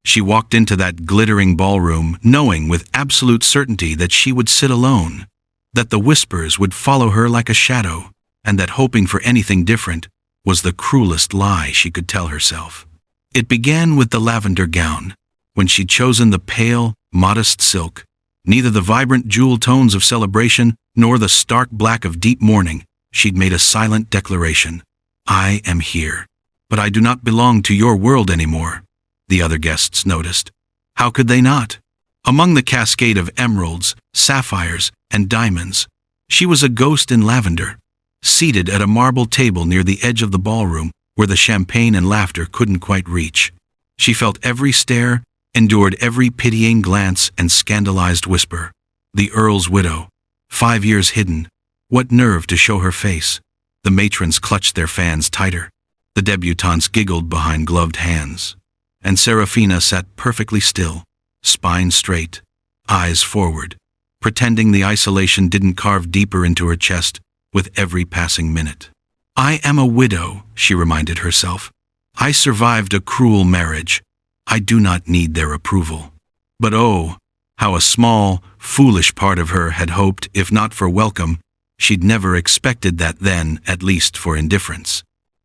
She walked into that glittering ballroom, knowing with absolute certainty that she would sit alone, that the whispers would follow her like a shadow, and that hoping for anything different was the cruelest lie she could tell herself. It began with the lavender gown. When she'd chosen the pale, modest silk, neither the vibrant jewel tones of celebration nor the stark black of deep mourning, she'd made a silent declaration. I am here, but I do not belong to your world anymore. The other guests noticed. How could they not? Among the cascade of emeralds, sapphires, and diamonds, she was a ghost in lavender, seated at a marble table near the edge of the ballroom where the champagne and laughter couldn't quite reach. She felt every stare, endured every pitying glance and scandalized whisper. The Earl's widow, 5 years hidden. What nerve to show her face. The matrons clutched their fans tighter. The debutantes giggled behind gloved hands. And Seraphina sat perfectly still, spine straight, eyes forward, pretending the isolation didn't carve deeper into her chest with every passing minute. I am a widow, she reminded herself. I survived a cruel marriage. I do not need their approval. But oh, how a small, foolish part of her had hoped, if not for welcome, she'd never expected that then, at least for indifference.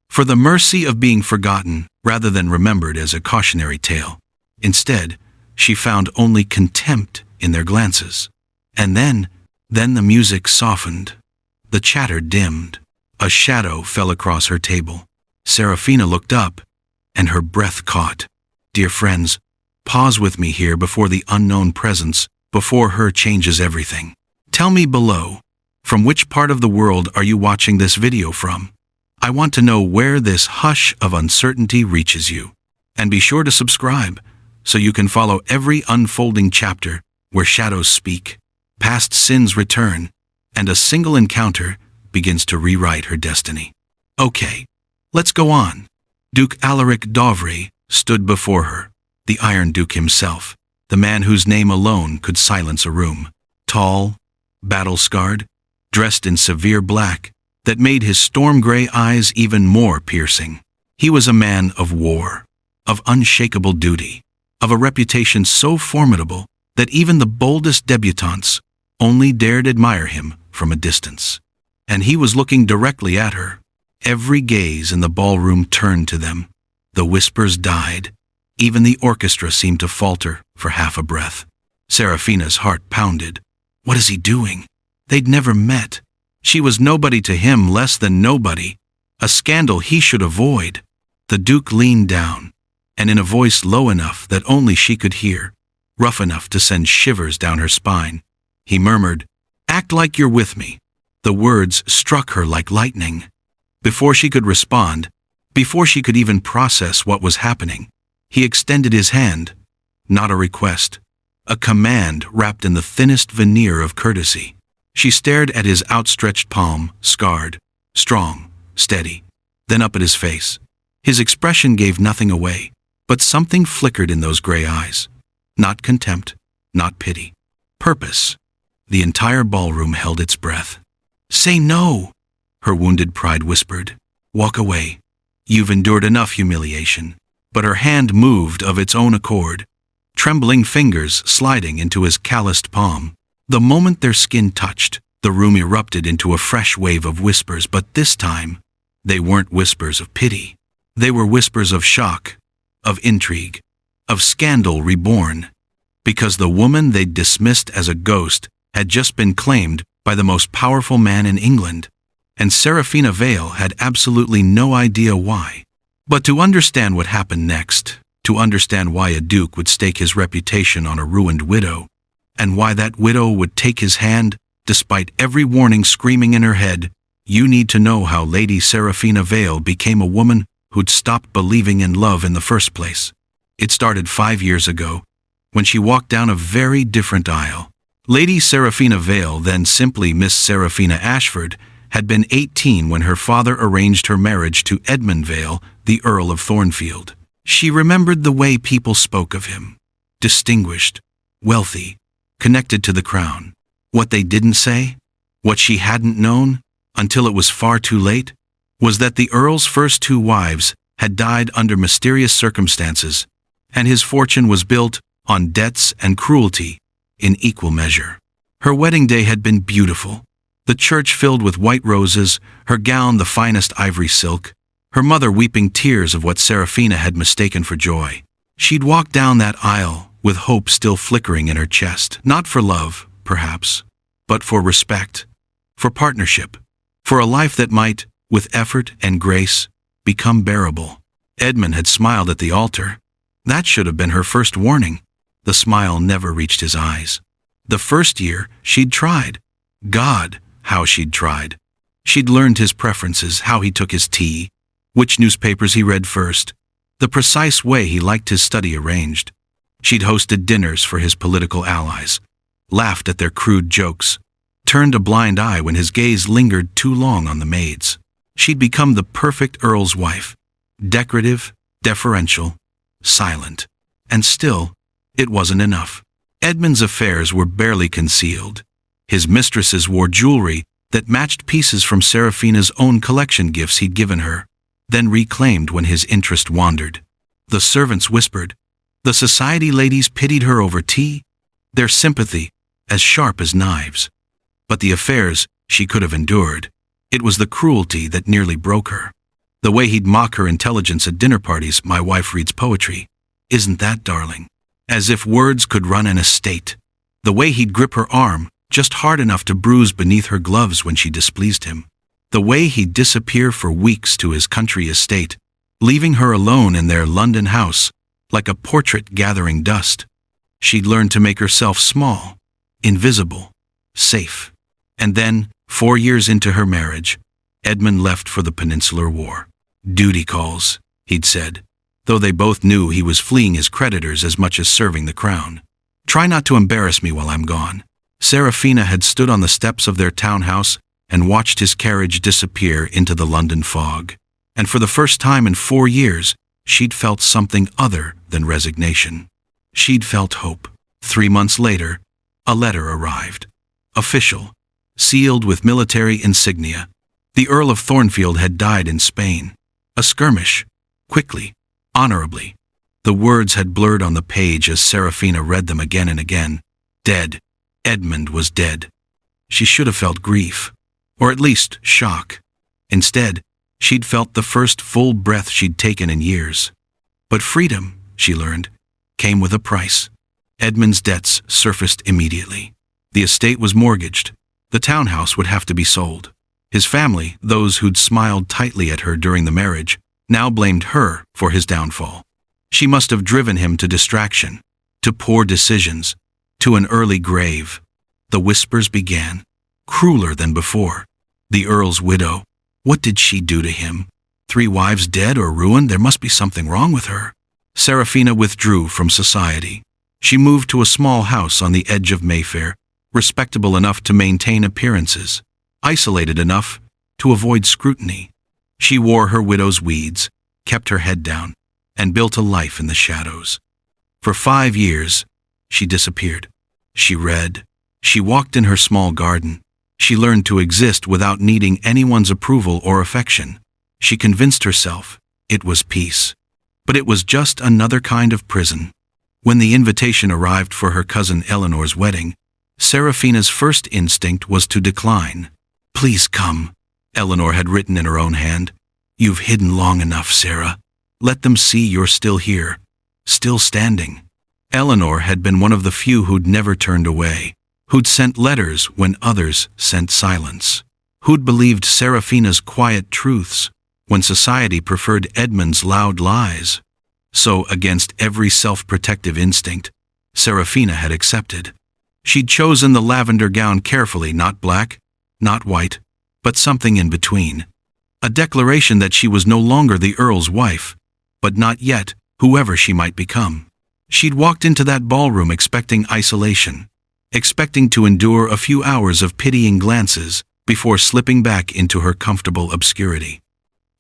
For the mercy of being forgotten, rather than remembered as a cautionary tale. Instead, she found only contempt in their glances. And then the music softened. The chatter dimmed. A shadow fell across her table. Seraphina looked up, and her breath caught. Dear friends, pause with me here before the unknown presence, before her changes everything. Tell me below, from which part of the world are you watching this video from? I want to know where this hush of uncertainty reaches you. And be sure to subscribe, so you can follow every unfolding chapter where shadows speak, past sins return, and a single encounter begins to rewrite her destiny. Okay, let's go on. Duke Alaric D'Auvrey stood before her, the Iron Duke himself, the man whose name alone could silence a room. Tall, battle-scarred, dressed in severe black, that made his storm-gray eyes even more piercing. He was a man of war, of unshakable duty, of a reputation so formidable that even the boldest debutantes only dared admire him from a distance. And he was looking directly at her. Every gaze in the ballroom turned to them. The whispers died. Even the orchestra seemed to falter for half a breath. Seraphina's heart pounded. What is he doing? They'd never met. She was nobody to him, less than nobody, a scandal he should avoid. The Duke leaned down, and in a voice low enough that only she could hear, rough enough to send shivers down her spine, he murmured, "Act like you're with me." The words struck her like lightning. Before she could respond, before she could even process what was happening, he extended his hand, not a request, a command wrapped in the thinnest veneer of courtesy. She stared at his outstretched palm, scarred, strong, steady, then up at his face. His expression gave nothing away, but something flickered in those gray eyes. Not contempt, not pity. Purpose. The entire ballroom held its breath. Say no, her wounded pride whispered. Walk away. You've endured enough humiliation. But her hand moved of its own accord, trembling fingers sliding into his calloused palm. The moment their skin touched, the room erupted into a fresh wave of whispers, but this time, they weren't whispers of pity. They were whispers of shock, of intrigue, of scandal reborn. Because the woman they'd dismissed as a ghost had just been claimed by the most powerful man in England, and Seraphina Vale had absolutely no idea why. But to understand what happened next, to understand why a duke would stake his reputation on a ruined widow, and why that widow would take his hand, despite every warning screaming in her head, you need to know how Lady Seraphina Vale became a woman who'd stopped believing in love in the first place. It started 5 years ago, when she walked down a very different aisle. Lady Seraphina Vale, then simply Miss Seraphina Ashford, had been 18 when her father arranged her marriage to Edmund Vale, the Earl of Thornfield. She remembered the way people spoke of him. Distinguished, wealthy, connected to the crown. What they didn't say, what she hadn't known, until it was far too late, was that the Earl's first 2 wives had died under mysterious circumstances, and his fortune was built on debts and cruelty in equal measure. Her wedding day had been beautiful. The church filled with white roses, her gown the finest ivory silk, her mother weeping tears of what Seraphina had mistaken for joy. She'd walked down that aisle with hope still flickering in her chest, not for love, perhaps, but for respect, for partnership, for a life that might, with effort and grace, become bearable. Edmund had smiled at the altar. That should have been her first warning. The smile never reached his eyes. The first year, she'd tried. God, how she'd tried. She'd learned his preferences, how he took his tea, which newspapers he read first, the precise way he liked his study arranged. She'd hosted dinners for his political allies, laughed at their crude jokes, turned a blind eye when his gaze lingered too long on the maids. She'd become the perfect earl's wife, decorative, deferential, silent. And still, it wasn't enough. Edmund's affairs were barely concealed. His mistresses wore jewelry that matched pieces from Seraphina's own collection gifts he'd given her, then reclaimed when his interest wandered. The servants whispered. The society ladies pitied her over tea, their sympathy as sharp as knives. But the affairs she could have endured. It was the cruelty that nearly broke her. The way he'd mock her intelligence at dinner parties, "My wife reads poetry. Isn't that darling?" As if words could run an estate. The way he'd grip her arm, just hard enough to bruise beneath her gloves when she displeased him. The way he'd disappear for weeks to his country estate, leaving her alone in their London house, like a portrait gathering dust. She'd learned to make herself small, invisible, safe. And then, 4 years into her marriage, Edmund left for the Peninsular War. "Duty calls," he'd said, though they both knew he was fleeing his creditors as much as serving the crown. "Try not to embarrass me while I'm gone." Seraphina had stood on the steps of their townhouse and watched his carriage disappear into the London fog. And for the first time in 4 years, she'd felt something other than resignation. She'd felt hope. 3 months later, a letter arrived. Official, sealed with military insignia. The Earl of Thornfield had died in Spain. A skirmish. Quickly. Honorably. The words had blurred on the page as Seraphina read them again and again. Dead. Edmund was dead. She should have felt grief, or at least shock. Instead, she'd felt the first full breath she'd taken in years. But freedom, she learned, came with a price. Edmund's debts surfaced immediately. The estate was mortgaged. The townhouse would have to be sold. His family, those who'd smiled tightly at her during the marriage, now blamed her for his downfall. She must have driven him to distraction, to poor decisions, to an early grave. The whispers began, crueler than before. The Earl's widow. What did she do to him? 3 wives dead or ruined? There must be something wrong with her. Seraphina withdrew from society. She moved to a small house on the edge of Mayfair, respectable enough to maintain appearances, isolated enough to avoid scrutiny. She wore her widow's weeds, kept her head down, and built a life in the shadows. For 5 years, she disappeared. She read. She walked in her small garden. She learned to exist without needing anyone's approval or affection. She convinced herself it was peace. But it was just another kind of prison. When the invitation arrived for her cousin Eleanor's wedding, Seraphina's first instinct was to decline. "Please come," Eleanor had written in her own hand. "You've hidden long enough, Sarah. Let them see you're still here, still standing." Eleanor had been one of the few who'd never turned away, who'd sent letters when others sent silence, who'd believed Seraphina's quiet truths when society preferred Edmund's loud lies. So, against every self-protective instinct, Seraphina had accepted. She'd chosen the lavender gown carefully, not black, not white, but something in between. A declaration that she was no longer the Earl's wife, but not yet whoever she might become. She'd walked into that ballroom expecting isolation, expecting to endure a few hours of pitying glances before slipping back into her comfortable obscurity.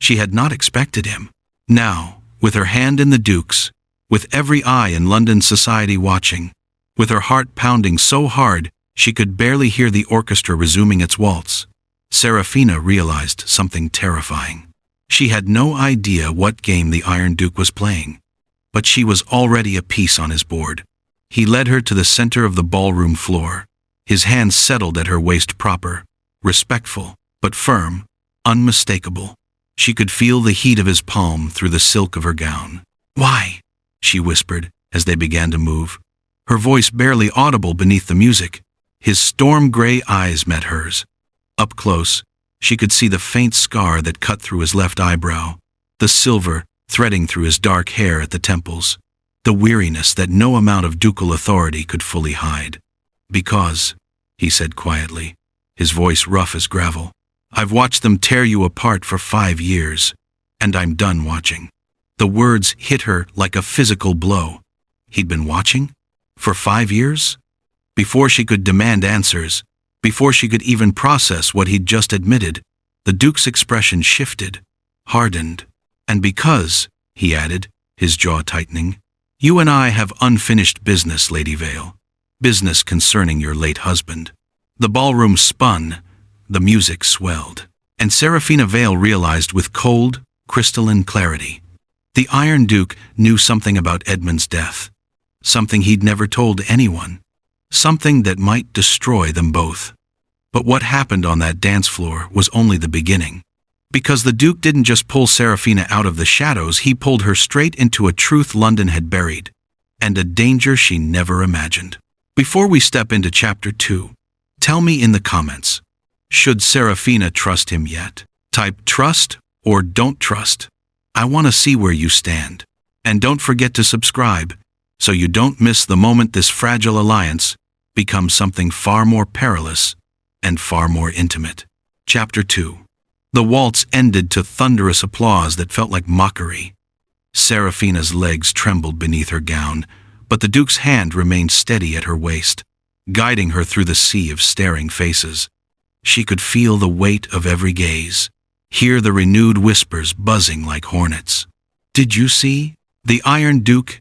She had not expected him. Now, with her hand in the Duke's, with every eye in London society watching, with her heart pounding so hard she could barely hear the orchestra resuming its waltz, Seraphina realized something terrifying. She had no idea what game the Iron Duke was playing. but she was already a piece on his board. He led her to the center of the ballroom floor. His hands settled at her waist proper, respectful, but firm, unmistakable. She could feel the heat of his palm through the silk of her gown. "Why?" she whispered as they began to move, her voice barely audible beneath the music. His storm-gray eyes met hers. Up close, she could see the faint scar that cut through his left eyebrow, the silver threading through his dark hair at the temples, the weariness that no amount of ducal authority could fully hide. "Because," he said quietly, his voice rough as gravel, "I've watched them tear you apart for 5 years, and I'm done watching." The words hit her like a physical blow. He'd been watching? For 5 years? Before she could demand answers, before she could even process what he'd just admitted, the Duke's expression shifted, hardened. "And because," he added, his jaw tightening, "you and I have unfinished business, Lady Vale. Business concerning your late husband." The ballroom spun, the music swelled, and Seraphina Vale realized with cold, crystalline clarity. The Iron Duke knew something about Edmund's death, something he'd never told anyone, something that might destroy them both. But what happened on that dance floor was only the beginning. Because the Duke didn't just pull Seraphina out of the shadows, he pulled her straight into a truth London had buried, and a danger she never imagined. Before we step into Chapter 2, tell me in the comments, should Seraphina trust him yet? Type trust or don't trust. I want to see where you stand. And don't forget to subscribe, so you don't miss the moment this fragile alliance becomes something far more perilous and far more intimate. Chapter 2. The waltz ended to thunderous applause that felt like mockery. Seraphina's legs trembled beneath her gown, but the Duke's hand remained steady at her waist, guiding her through the sea of staring faces. She could feel the weight of every gaze, hear the renewed whispers buzzing like hornets. "Did you see? The Iron Duke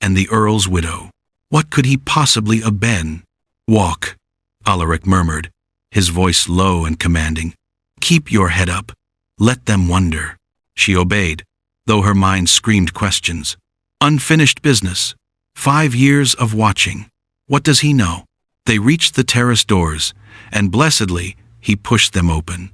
and the Earl's widow. What could he possibly have been?" "Walk," Alaric murmured, his voice low and commanding. "Keep your head up. Let them wonder." She obeyed, though her mind screamed questions. Unfinished business. 5 years of watching. What does he know? They reached the terrace doors, and blessedly, he pushed them open.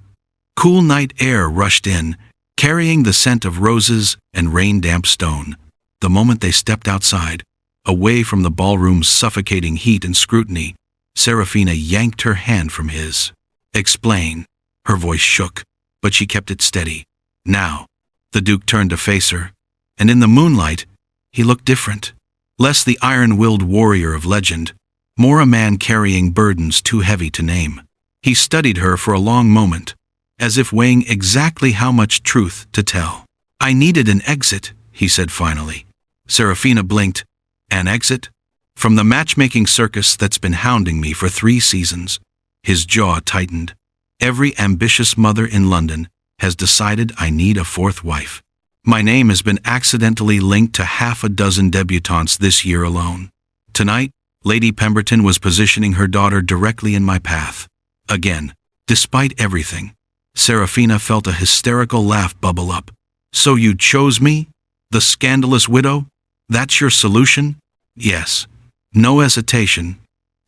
Cool night air rushed in, carrying the scent of roses and rain-damp stone. The moment they stepped outside, away from the ballroom's suffocating heat and scrutiny, Seraphina yanked her hand from his. "Explain." Her voice shook, but she kept it steady. Now, the Duke turned to face her, and in the moonlight, he looked different. Less the iron-willed warrior of legend, more a man carrying burdens too heavy to name. He studied her for a long moment, as if weighing exactly how much truth to tell. "I needed an exit," he said finally. Seraphina blinked. "An exit? From the matchmaking circus that's been hounding me for 3 seasons. His jaw tightened. "Every ambitious mother in London has decided I need a 4th wife. My name has been accidentally linked to half a dozen debutantes this year alone. Tonight, Lady Pemberton was positioning her daughter directly in my path. Again, despite everything." Seraphina felt a hysterical laugh bubble up. "So you chose me? The scandalous widow? That's your solution?" "Yes. No hesitation.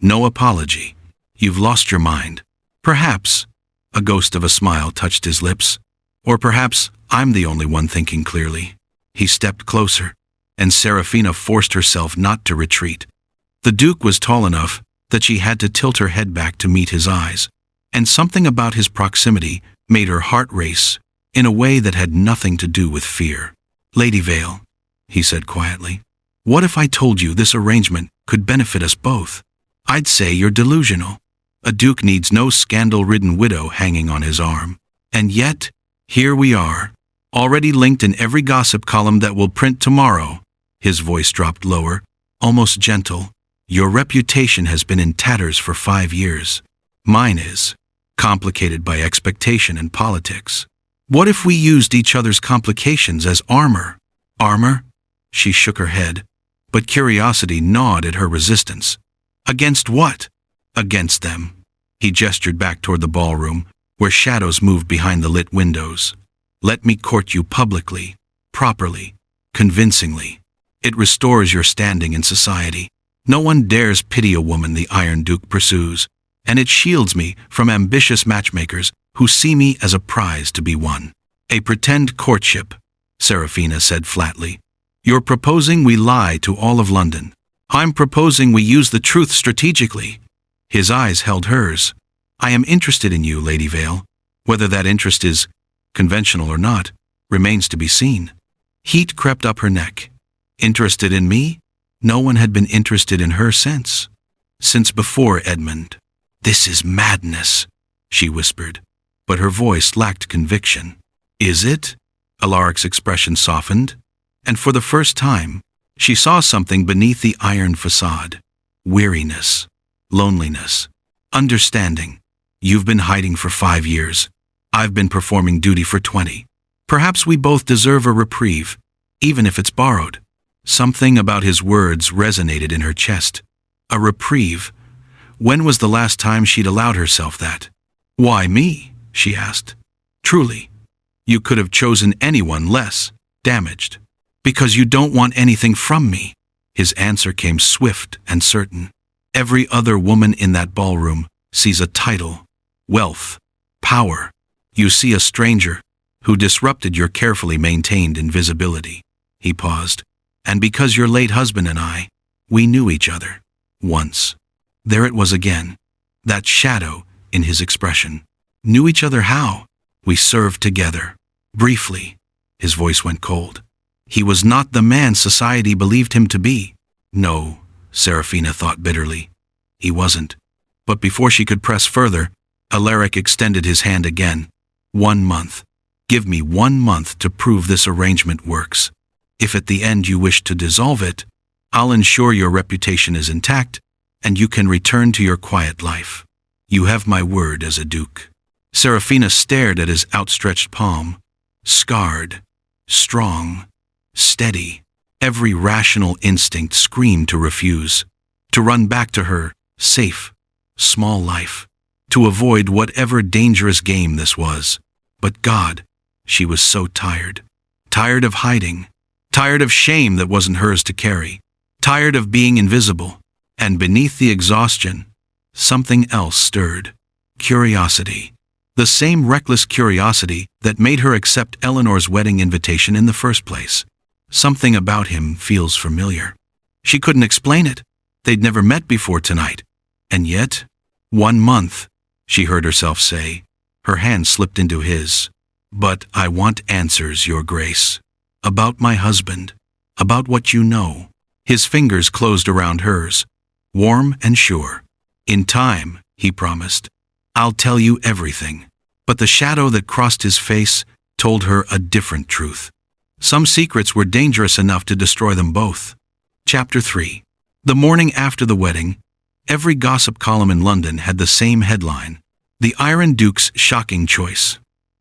No apology. You've lost your mind. Perhaps," a ghost of a smile touched his lips, "or perhaps I'm the only one thinking clearly." He stepped closer, and Seraphina forced herself not to retreat. The Duke was tall enough that she had to tilt her head back to meet his eyes, and something about his proximity made her heart race in a way that had nothing to do with fear. "Lady Vale," he said quietly, "what if I told you this arrangement could benefit us both? I'd say you're delusional. A duke needs no scandal-ridden widow hanging on his arm. And yet, here we are, already linked in every gossip column that will print tomorrow." His voice dropped lower, almost gentle. "Your reputation has been in tatters for 5 years. Mine is, complicated by expectation and politics. What if we used each other's complications as armor?" "Armor?" She shook her head, but curiosity gnawed at her resistance. "Against what?" "Against them." He gestured back toward the ballroom, where shadows moved behind the lit windows. "Let me court you publicly, properly, convincingly. It restores your standing in society. No one dares pity a woman the Iron Duke pursues, and it shields me from ambitious matchmakers who see me as a prize to be won. A pretend courtship, Seraphina said flatly. You're proposing we lie to all of London. I'm proposing we use the truth strategically. His eyes held hers. I am interested in you, Lady Vale. Whether that interest is conventional or not remains to be seen. Heat crept up her neck. Interested in me? No one had been interested in her since before Edmund. This is madness, she whispered, but her voice lacked conviction. Is it? Alaric's expression softened, and for the first time, she saw something beneath the iron facade. Weariness, loneliness, understanding. You've been hiding for 5 years. I've been performing duty for 20. Perhaps we both deserve a reprieve, even if it's borrowed. Something about his words resonated in her chest. A reprieve? When was the last time she'd allowed herself that? Why me? She asked. Truly, you could have chosen anyone less damaged. Because you don't want anything from me. His answer came swift and certain. Every other woman in that ballroom sees a title, wealth, power. You see a stranger who disrupted your carefully maintained invisibility. He paused. And because your late husband and I, we knew each other. Once. There it was again. That shadow in his expression. Knew each other how? We served together. Briefly. His voice went cold. He was not the man society believed him to be. No, Seraphina thought bitterly. He wasn't. But before she could press further, Alaric extended his hand again. 1 month. Give me 1 month to prove this arrangement works. If at the end you wish to dissolve it, I'll ensure your reputation is intact, and you can return to your quiet life. You have my word as a duke. Seraphina stared at his outstretched palm. Scarred, strong, steady. Every rational instinct screamed to refuse, to run back to her safe, small life, to avoid whatever dangerous game this was. But God, she was so tired. Tired of hiding. Tired of shame that wasn't hers to carry. Tired of being invisible. And beneath the exhaustion, something else stirred. Curiosity. The same reckless curiosity that made her accept Eleanor's wedding invitation in the first place. Something about him feels familiar. She couldn't explain it. They'd never met before tonight. And yet, 1 month, she heard herself say. Her hand slipped into his. But I want answers, Your Grace. About my husband. About what you know. His fingers closed around hers. Warm and sure. In time, he promised. I'll tell you everything. But the shadow that crossed his face told her a different truth. Some secrets were dangerous enough to destroy them both. Chapter 3. The morning after the wedding, every gossip column in London had the same headline. The Iron Duke's shocking choice.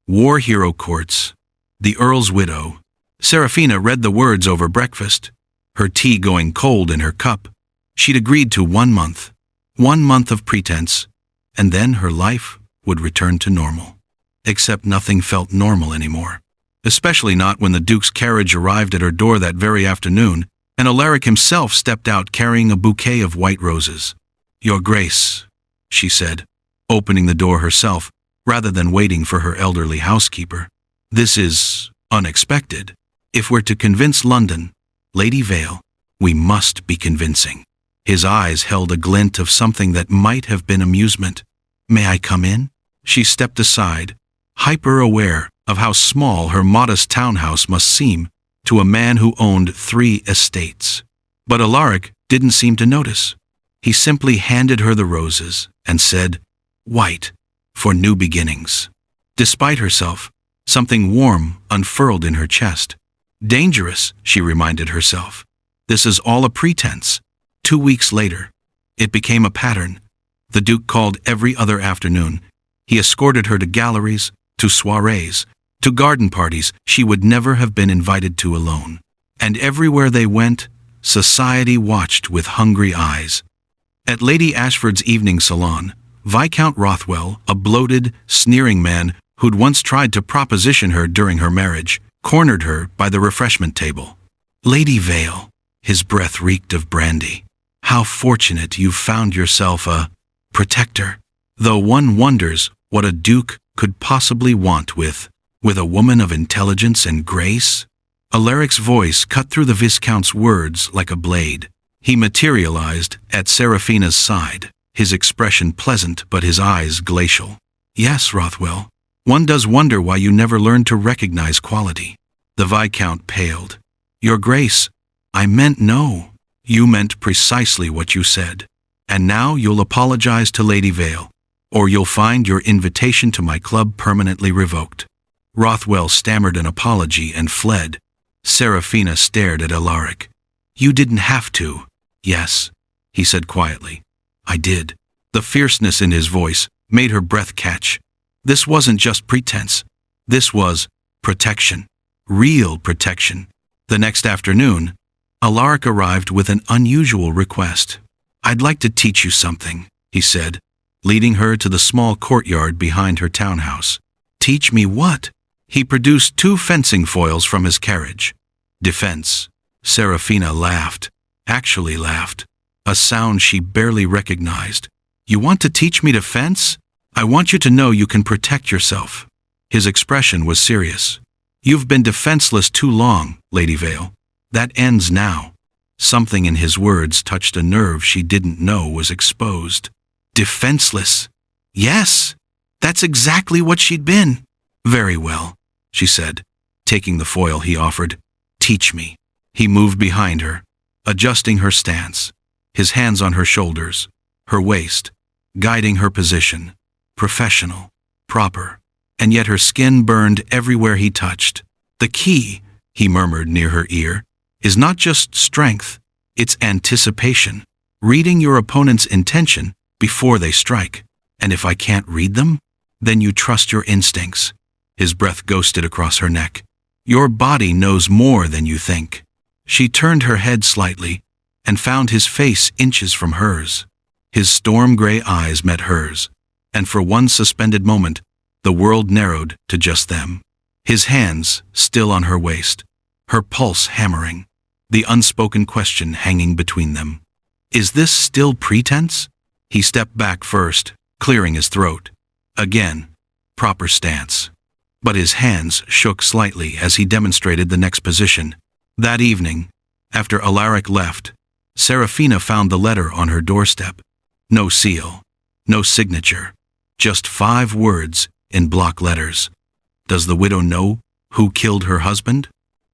War hero courts. The Earl's widow. Seraphina read the words over breakfast, her tea going cold in her cup. She'd agreed to 1 month. 1 month of pretense, and then her life would return to normal. Except nothing felt normal anymore. Especially not when the Duke's carriage arrived at her door that very afternoon, and Alaric himself stepped out carrying a bouquet of white roses. Your Grace, she said, opening the door herself, rather than waiting for her elderly housekeeper. This is unexpected. If we're to convince London, Lady Vale, we must be convincing. His eyes held a glint of something that might have been amusement. May I come in? She stepped aside, hyper-aware of how small her modest townhouse must seem to a man who owned 3 estates. But Alaric didn't seem to notice. He simply handed her the roses and said, "White, for new beginnings." Despite herself, something warm unfurled in her chest. Dangerous, she reminded herself. This is all a pretense. 2 weeks later, it became a pattern. The Duke called every other afternoon. He escorted her to galleries, to soirees, to garden parties she would never have been invited to alone. And everywhere they went, society watched with hungry eyes. At Lady Ashford's evening salon, Viscount Rothwell, a bloated, sneering man who'd once tried to proposition her during her marriage, cornered her by the refreshment table. Lady Vale, His breath reeked of brandy. How fortunate you've found yourself a protector. Though one wonders what a duke could possibly want with a woman of intelligence and grace. Alaric's voice cut through the Viscount's words like a blade. He materialized at Seraphina's side, his expression pleasant but his eyes glacial. Yes, Rothwell. One does wonder why you never learned to recognize quality. The Viscount paled. Your Grace, I meant no. You meant precisely what you said. And now you'll apologize to Lady Vale, or you'll find your invitation to my club permanently revoked. Rothwell stammered an apology and fled. Seraphina stared at Alaric. You didn't have to. Yes, he said quietly. I did. The fierceness in his voice made her breath catch. This wasn't just pretense. This was protection. Real protection. The next afternoon, Alaric arrived with an unusual request. I'd like to teach you something, he said, leading her to the small courtyard behind her townhouse. Teach me what? He produced 2 fencing foils from his carriage. Defense. Seraphina laughed. Actually laughed. A sound she barely recognized. You want to teach me to fence? I want you to know you can protect yourself. His expression was serious. You've been defenseless too long, Lady Vale. That ends now. Something in his words touched a nerve she didn't know was exposed. Defenseless. Yes, that's exactly what she'd been. Very well, she said, taking the foil he offered. Teach me. He moved behind her, adjusting her stance, his hands on her shoulders, her waist, guiding her position. Professional, proper, and yet her skin burned everywhere he touched. The key, he murmured near her ear, is not just strength, it's anticipation. Reading your opponent's intention before they strike. And if I can't read them, then you trust your instincts. His breath ghosted across her neck. Your body knows more than you think. She turned her head slightly and found his face inches from hers. His storm-gray eyes met hers, and for one suspended moment, the world narrowed to just them. His hands still on her waist, her pulse hammering, the unspoken question hanging between them. Is this still pretense? He stepped back first, clearing his throat. Again, proper stance. But his hands shook slightly as he demonstrated the next position. That evening, after Alaric left, Seraphina found the letter on her doorstep. No seal, no signature, just 5 words in block letters. Does the widow know who killed her husband?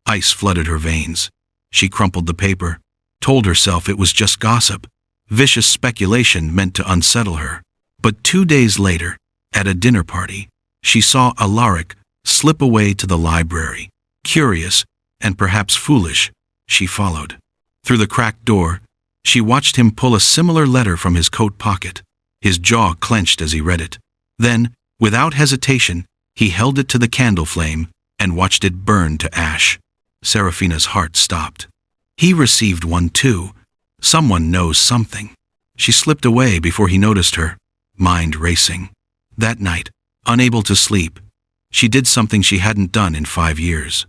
Ice flooded her veins. She crumpled the paper, told herself it was just gossip, vicious speculation meant to unsettle her. But 2 days later, at a dinner party, she saw Alaric slip away to the library. Curious, and perhaps foolish, she followed. Through the cracked door, she watched him pull a similar letter from his coat pocket. His jaw clenched as he read it. Then, without hesitation, he held it to the candle flame and watched it burn to ash. Seraphina's heart stopped. He received one too. Someone knows something. She slipped away before he noticed her, mind racing. That night, unable to sleep, she did something she hadn't done in 5 years.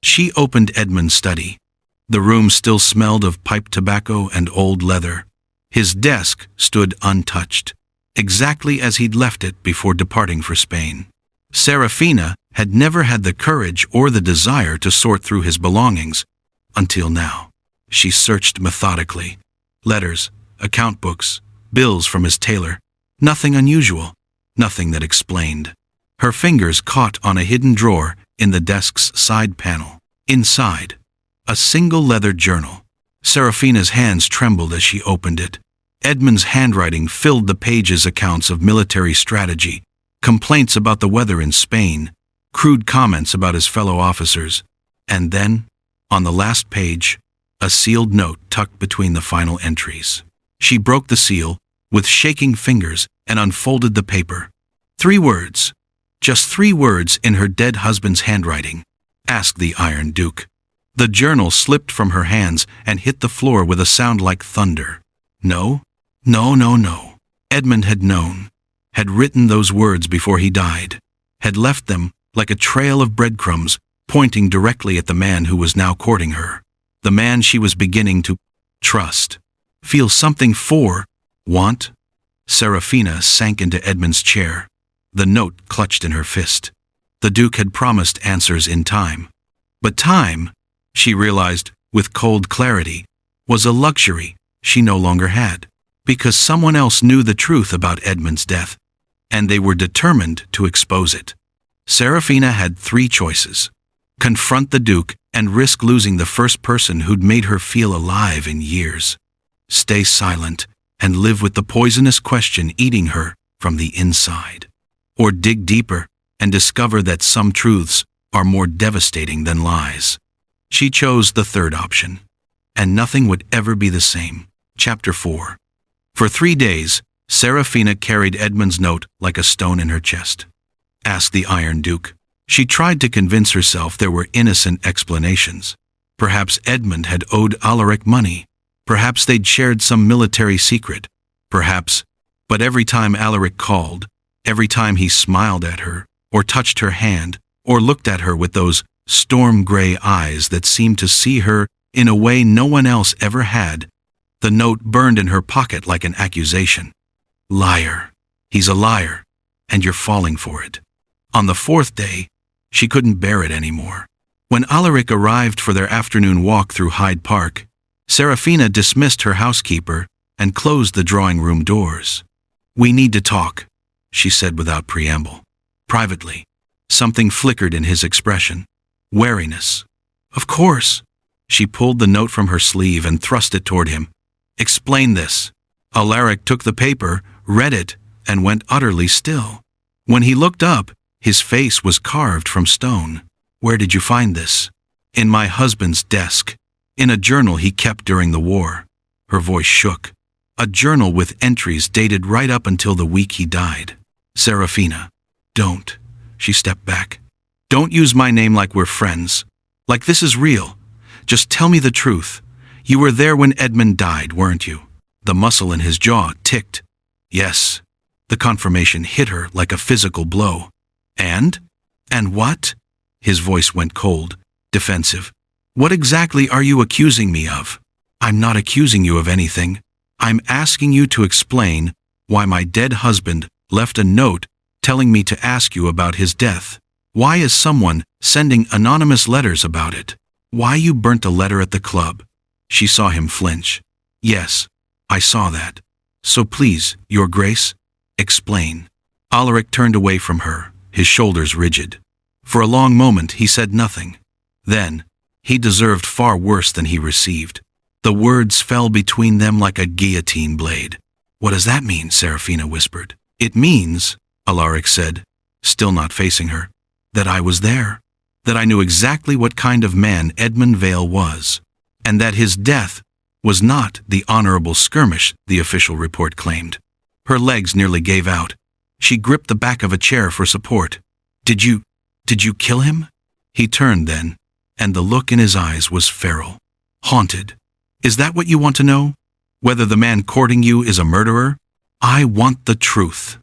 She opened Edmund's study. The room still smelled of pipe tobacco and old leather. His desk stood untouched, exactly as he'd left it before departing for Spain. Seraphina had never had the courage or the desire to sort through his belongings, until now. She searched methodically. Letters, account books, bills from his tailor. Nothing unusual, nothing that explained. Her fingers caught on a hidden drawer in the desk's side panel. Inside, a single leather journal. Seraphina's hands trembled as she opened it. Edmund's handwriting filled the pages. Accounts of military strategy, complaints about the weather in Spain, crude comments about his fellow officers, and then, on the last page, a sealed note tucked between the final entries. She broke the seal with shaking fingers and unfolded the paper. 3 words. Just 3 words in her dead husband's handwriting. Ask the Iron Duke. The journal slipped from her hands and hit the floor with a sound like thunder. No. Edmund had known, had written those words before he died, had left them like a trail of breadcrumbs pointing directly at the man who was now courting her. The man she was beginning to trust. Feel something for. Want? Seraphina sank into Edmund's chair, the note clutched in her fist. The Duke had promised answers in time. But time, she realized with cold clarity, was a luxury she no longer had, because someone else knew the truth about Edmund's death, and they were determined to expose it. Seraphina had three choices: confront the Duke and risk losing the first person who'd made her feel alive in years, stay silent and live with the poisonous question eating her from the inside, or dig deeper and discover that some truths are more devastating than lies. She chose the third option, and nothing would ever be the same. Chapter 4. For 3 days, Seraphina carried Edmund's note like a stone in her chest. Ask the Iron Duke. She tried to convince herself there were innocent explanations. Perhaps Edmund had owed Alaric money. Perhaps they'd shared some military secret. Perhaps. But every time Alaric called, every time he smiled at her, or touched her hand, or looked at her with those storm-gray eyes that seemed to see her in a way no one else ever had, the note burned in her pocket like an accusation. Liar. He's a liar, and you're falling for it. On the 4th day, she couldn't bear it anymore. When Alaric arrived for their afternoon walk through Hyde Park, Seraphina dismissed her housekeeper and closed the drawing-room doors. We need to talk, she said without preamble. Privately. Something flickered in his expression. Wariness. Of course. She pulled the note from her sleeve and thrust it toward him. Explain this. Alaric took the paper, read it, and went utterly still. When he looked up, his face was carved from stone. Where did you find this? In my husband's desk. In a journal he kept during the war. Her voice shook. A journal with entries dated right up until the week he died. Seraphina. Don't. She stepped back. Don't use my name like we're friends. Like this is real. Just tell me the truth. You were there when Edmund died, weren't you? The muscle in his jaw ticked. Yes. The confirmation hit her like a physical blow. And? And what? His voice went cold, defensive. What exactly are you accusing me of? I'm not accusing you of anything. I'm asking you to explain why my dead husband left a note telling me to ask you about his death. Why is someone sending anonymous letters about it? Why you burnt a letter at the club? She saw him flinch. Yes, I saw that. So please, Your Grace, explain. Alaric turned away from her, his shoulders rigid. For a long moment he said nothing. Then, he deserved far worse than he received. The words fell between them like a guillotine blade. What does that mean? Seraphina whispered. It means, Alaric said, still not facing her, that I was there. That I knew exactly what kind of man Edmund Vale was. And that his death was not the honorable skirmish the official report claimed. Her legs nearly gave out. She gripped the back of a chair for support. Did you kill him? He turned then, and the look in his eyes was feral. Haunted. Is that what you want to know? Whether the man courting you is a murderer? I want the truth.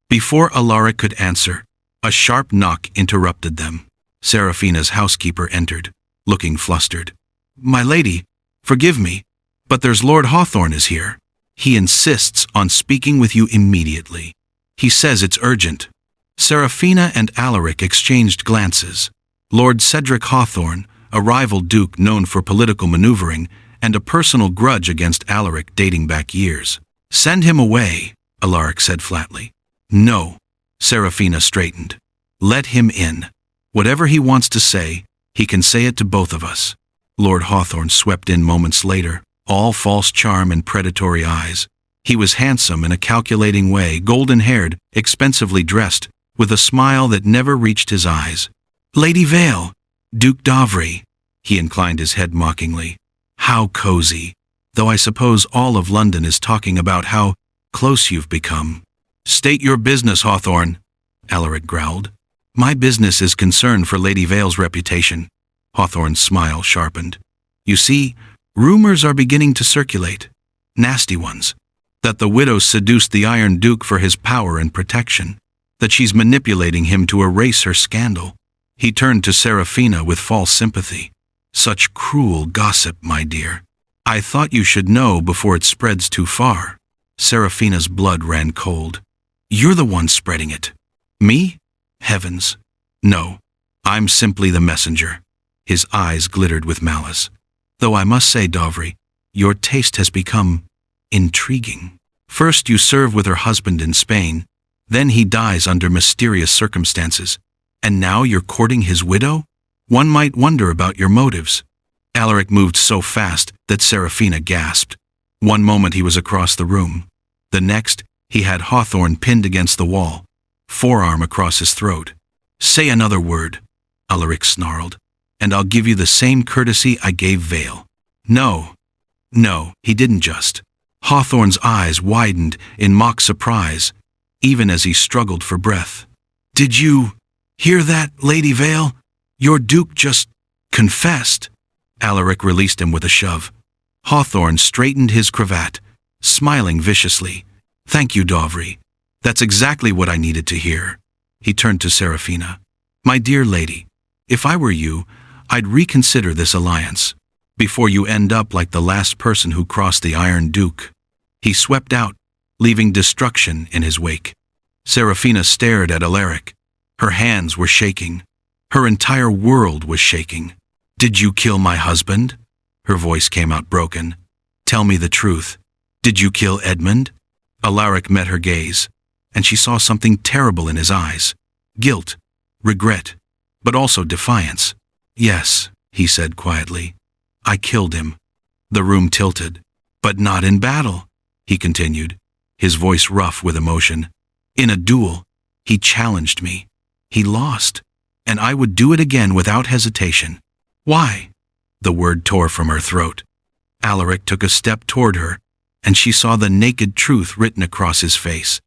Before Alaric could answer, a sharp knock interrupted them. Seraphina's housekeeper entered, looking flustered. My lady, forgive me, but there's Lord Hawthorne is here. He insists on speaking with you immediately. He says it's urgent. Seraphina and Alaric exchanged glances. Lord Cedric Hawthorne, a rival duke known for political maneuvering and a personal grudge against Alaric dating back years. Send him away, Alaric said flatly. No, Seraphina straightened. Let him in. Whatever he wants to say, he can say it to both of us. Lord Hawthorne swept in moments later, all false charm and predatory eyes. He was handsome in a calculating way, golden-haired, expensively dressed, with a smile that never reached his eyes. Lady Vale, Duke D'Auvrey, he inclined his head mockingly. How cozy, though I suppose all of London is talking about how close you've become. State your business, Hawthorne, Alaric growled. My business is concern for Lady Vale's reputation. Hawthorne's smile sharpened. You see, rumors are beginning to circulate. Nasty ones. That the widow seduced the Iron Duke for his power and protection. That she's manipulating him to erase her scandal. He turned to Seraphina with false sympathy. Such cruel gossip, my dear. I thought you should know before it spreads too far. Seraphina's blood ran cold. You're the one spreading it. Me? Heavens. No. I'm simply the messenger. His eyes glittered with malice. Though I must say, D'Auvrey, your taste has become intriguing. First you serve with her husband in Spain, then he dies under mysterious circumstances, and now you're courting his widow? One might wonder about your motives. Alaric moved so fast that Seraphina gasped. One moment he was across the room. The next, he had Hawthorne pinned against the wall, forearm across his throat. Say another word, Alaric snarled, and I'll give you the same courtesy I gave Vale. No, he didn't just. Hawthorne's eyes widened in mock surprise, even as he struggled for breath. Did you hear that, Lady Vale? Your Duke just confessed. Alaric released him with a shove. Hawthorne straightened his cravat, smiling viciously. Thank you, D'Auvrey. That's exactly what I needed to hear. He turned to Seraphina. My dear lady, if I were you, I'd reconsider this alliance, before you end up like the last person who crossed the Iron Duke. He swept out, leaving destruction in his wake. Seraphina stared at Alaric. Her hands were shaking. Her entire world was shaking. Did you kill my husband? Her voice came out broken. Tell me the truth. Did you kill Edmund? Alaric met her gaze, and she saw something terrible in his eyes. Guilt, regret, but also defiance. Yes, he said quietly. I killed him. The room tilted. But not in battle, he continued, his voice rough with emotion. In a duel, he challenged me. He lost, and I would do it again without hesitation. Why? The word tore from her throat. Alaric took a step toward her, and she saw the naked truth written across his face.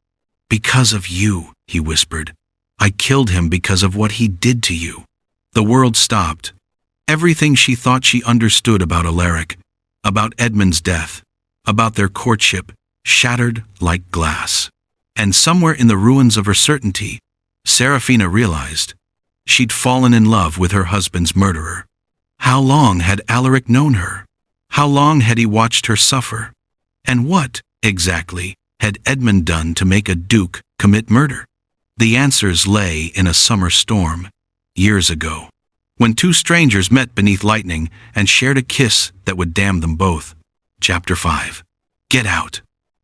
Because of you, he whispered. I killed him because of what he did to you. The world stopped. Everything she thought she understood about Alaric, about Edmund's death, about their courtship, shattered like glass. And somewhere in the ruins of her certainty, Seraphina realized she'd fallen in love with her husband's murderer. How long had Alaric known her? How long had he watched her suffer? And what, exactly, had Edmund done to make a duke commit murder? The answers lay in a summer storm, years ago, when two strangers met beneath lightning and shared a kiss that would damn them both. Chapter 5. Get out.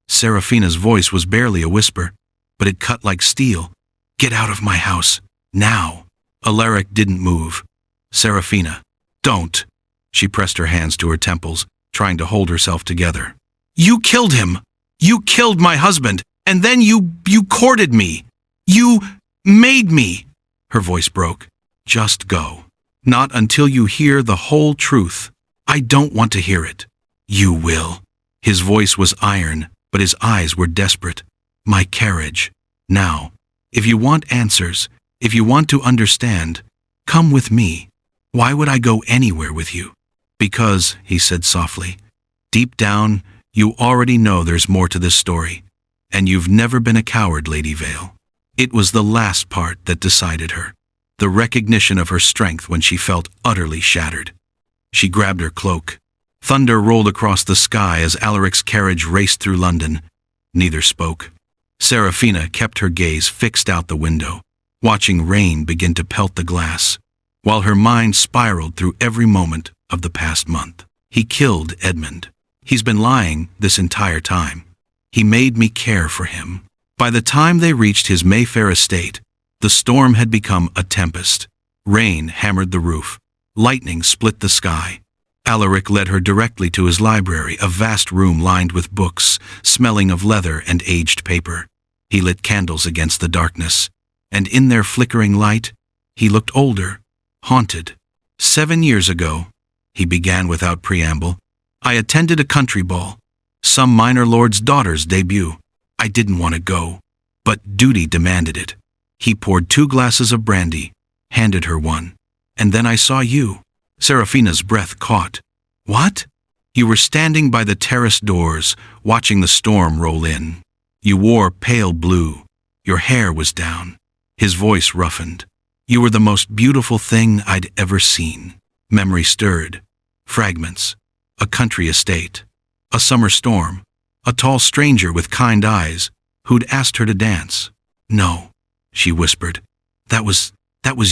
Seraphina's voice was barely a whisper, but it cut like steel. Get out of my house, now. Alaric didn't move. Seraphina, don't. She pressed her hands to her temples, trying to hold herself together. You killed him. You killed my husband, and then you courted me. You made me. Her voice broke. Just go. Not until you hear the whole truth. I don't want to hear it. You will. His voice was iron, but his eyes were desperate. My carriage. Now, if you want answers, if you want to understand, come with me. Why would I go anywhere with you? Because, he said softly, deep down, you already know there's more to this story, and you've never been a coward, Lady Vale. It was the last part that decided her, the recognition of her strength when she felt utterly shattered. She grabbed her cloak. Thunder rolled across the sky as Alaric's carriage raced through London. Neither spoke. Seraphina kept her gaze fixed out the window, watching rain begin to pelt the glass, while her mind spiraled through every moment of the past month. He killed Edmund. He's been lying this entire time. He made me care for him. By the time they reached his Mayfair estate, the storm had become a tempest. Rain hammered the roof. Lightning split the sky. Alaric led her directly to his library, a vast room lined with books, smelling of leather and aged paper. He lit candles against the darkness, and in their flickering light, he looked older, haunted. 7 years ago, he began without preamble, I attended a country ball, some minor lord's daughter's debut. I didn't want to go, but duty demanded it. He poured 2 glasses of brandy, handed her one, and then I saw you. Seraphina's breath caught. What? You were standing by the terrace doors, watching the storm roll in. You wore pale blue. Your hair was down. His voice roughened. You were the most beautiful thing I'd ever seen. Memory stirred. Fragments. A country estate. A summer storm. A tall stranger with kind eyes who'd asked her to dance. "No," she whispered. That was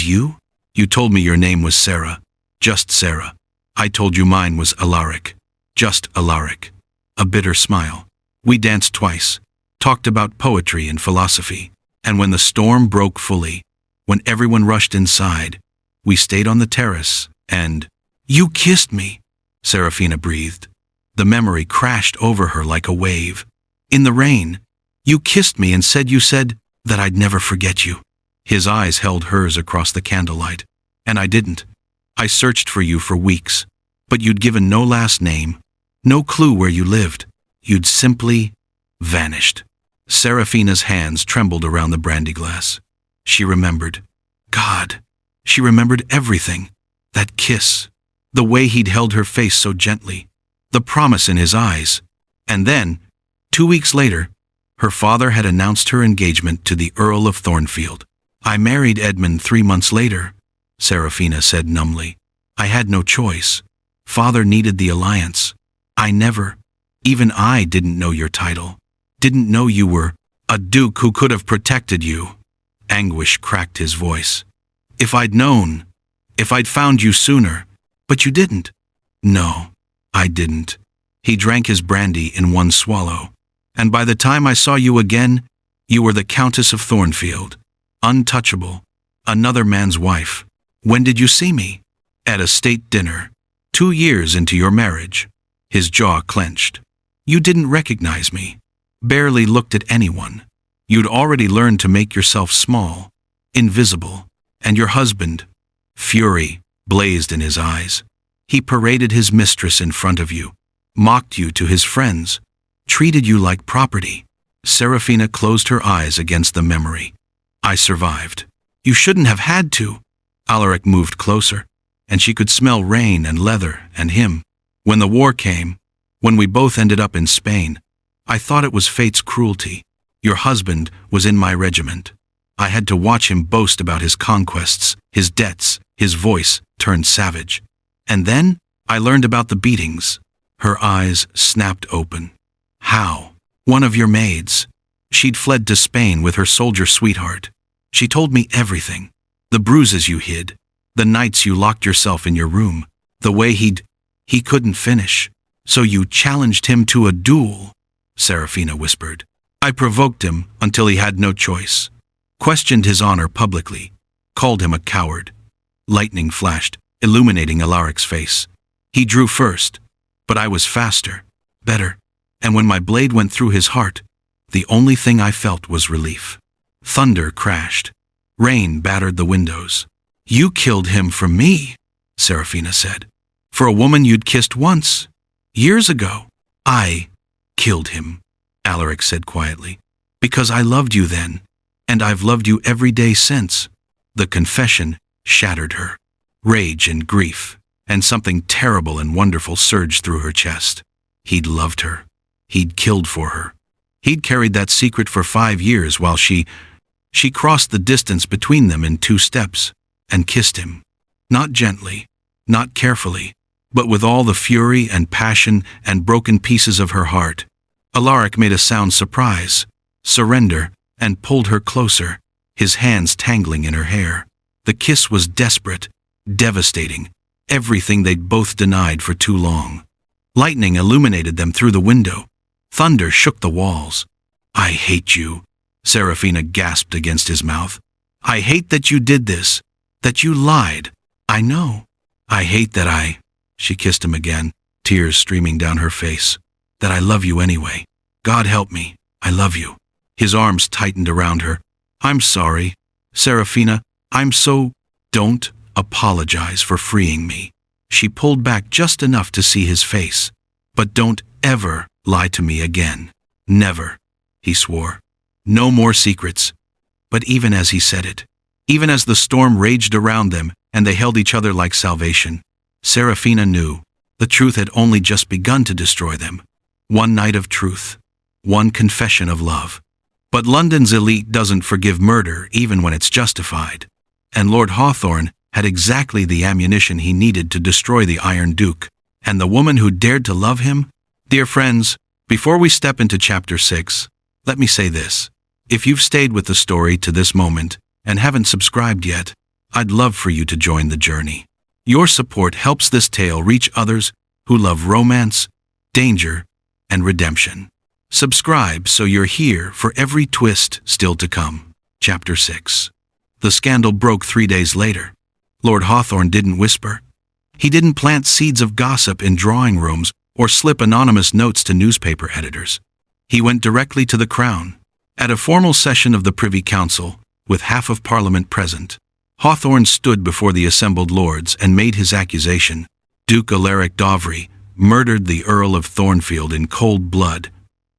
you? You told me your name was Sarah. Just Sarah. I told you mine was Alaric. Just Alaric." A bitter smile. "We danced twice, talked about poetry and philosophy, and when the storm broke fully, when everyone rushed inside, we stayed on the terrace, and—" "You kissed me," Seraphina breathed. The memory crashed over her like a wave. "In the rain. You kissed me and said that I'd never forget you." His eyes held hers across the candlelight. "And I didn't. I searched for you for weeks, but you'd given no last name, no clue where you lived. You'd simply vanished." Seraphina's hands trembled around the brandy glass. She remembered. God, she remembered everything. That kiss, the way he'd held her face so gently, the promise in his eyes. And then, 2 weeks later, her father had announced her engagement to the Earl of Thornfield. "I married Edmund 3 months later," Seraphina said numbly. "I had no choice. Father needed the alliance. Even I didn't know your title. Didn't know you were a duke who could have protected you." Anguish cracked his voice. If I'd found you sooner, but you didn't." "No, I didn't." He drank his brandy in one swallow. "And by the time I saw you again, you were the Countess of Thornfield. Untouchable. Another man's wife. When did you see me?" "At a state dinner. 2 years into your marriage." His jaw clenched. "You didn't recognize me. Barely looked at anyone. You'd already learned to make yourself small, invisible. And your husband—" Fury blazed in his eyes. "He paraded his mistress in front of you, mocked you to his friends, treated you like property." Seraphina closed her eyes against the memory. "I survived. You shouldn't have had to." Alaric moved closer, and she could smell rain and leather and him. "When the war came, when we both ended up in Spain, I thought it was fate's cruelty. Your husband was in my regiment. I had to watch him boast about his conquests, his debts, his voice turned savage. And then I learned about the beatings." Her eyes snapped open. "How?" "One of your maids. She'd fled to Spain with her soldier sweetheart. She told me everything. The bruises you hid, the nights you locked yourself in your room, the way he couldn't finish. So you challenged him to a duel," Seraphina whispered. "I provoked him until he had no choice. Questioned his honor publicly. Called him a coward." Lightning flashed, illuminating Alaric's face. "He drew first, but I was faster, better, and when my blade went through his heart, the only thing I felt was relief." Thunder crashed. Rain battered the windows. "You killed him for me," Seraphina said. "For a woman you'd kissed once, years ago." "I killed him," Alaric said quietly, "because I loved you then, and I've loved you every day since." The confession shattered her. Rage and grief, and something terrible and wonderful surged through her chest. He'd loved her. He'd killed for her. He'd carried that secret for 5 years while she crossed the distance between them in 2 steps and kissed him. Not gently, not carefully, but with all the fury and passion and broken pieces of her heart. Alaric made a sound surprise, surrender, and pulled her closer, his hands tangling in her hair. The kiss was desperate, devastating, everything they'd both denied for too long. Lightning illuminated them through the window. Thunder shook the walls. "I hate you," Seraphina gasped against his mouth. "I hate that you did this, that you lied. I know. I hate that She kissed him again, tears streaming down her face. "That I love you anyway. God help me, I love you." His arms tightened around her. "I'm sorry, Seraphina, Don't apologize for freeing me." She pulled back just enough to see his face. "But don't ever lie to me again. Never," he swore. "No more secrets." But even as he said it, even as the storm raged around them and they held each other like salvation, Seraphina knew the truth had only just begun to destroy them. One night of truth, one confession of love. But London's elite doesn't forgive murder even when it's justified. And Lord Hawthorne had exactly the ammunition he needed to destroy the Iron Duke. And the woman who dared to love him? Dear friends, before we step into Chapter 6, let me say this. If you've stayed with the story to this moment and haven't subscribed yet, I'd love for you to join the journey. Your support helps this tale reach others who love romance, danger, and redemption. Subscribe so you're here for every twist still to come. Chapter 6. The scandal broke 3 days later. Lord Hawthorne didn't whisper. He didn't plant seeds of gossip in drawing rooms or slip anonymous notes to newspaper editors. He went directly to the Crown. At a formal session of the Privy Council, with half of Parliament present, Hawthorne stood before the assembled lords and made his accusation. Duke Alaric D'Auvrey murdered the Earl of Thornfield in cold blood,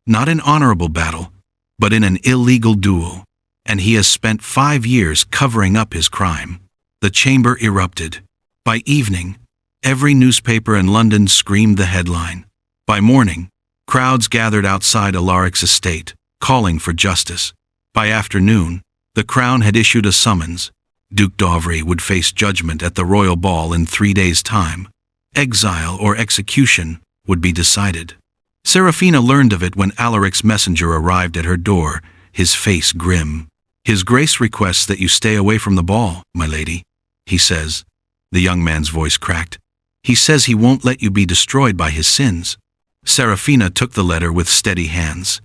not in honorable battle, but in an illegal duel, and he has spent 5 years covering up his crime. The chamber erupted. By evening, every newspaper in London screamed the headline. By morning, crowds gathered outside Alaric's estate, calling for justice. By afternoon, the Crown had issued a summons. Duke D'Auvrey would face judgment at the royal ball in 3 days' time. Exile or execution would be decided. Seraphina learned of it when Alaric's messenger arrived at her door, his face grim. His Grace requests that you stay away from the ball, my lady, he says. The young man's voice cracked. He says he won't let you be destroyed by his sins. Seraphina took the letter with steady hands.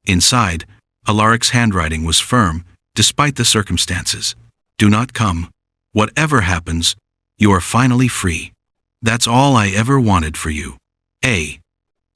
Inside, Alaric's handwriting was firm, despite the circumstances. Do not come. Whatever happens, you are finally free. That's all I ever wanted for you. A.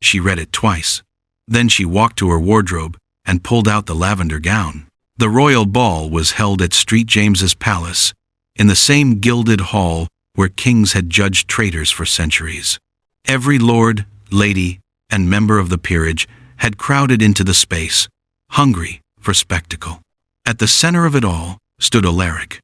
She read it twice. Then she walked to her wardrobe and pulled out the lavender gown. The royal ball was held at St. James's Palace, in the same gilded hall where kings had judged traitors for centuries. Every lord, lady, and member of the peerage had crowded into the space, hungry for spectacle. At the center of it all stood Alaric.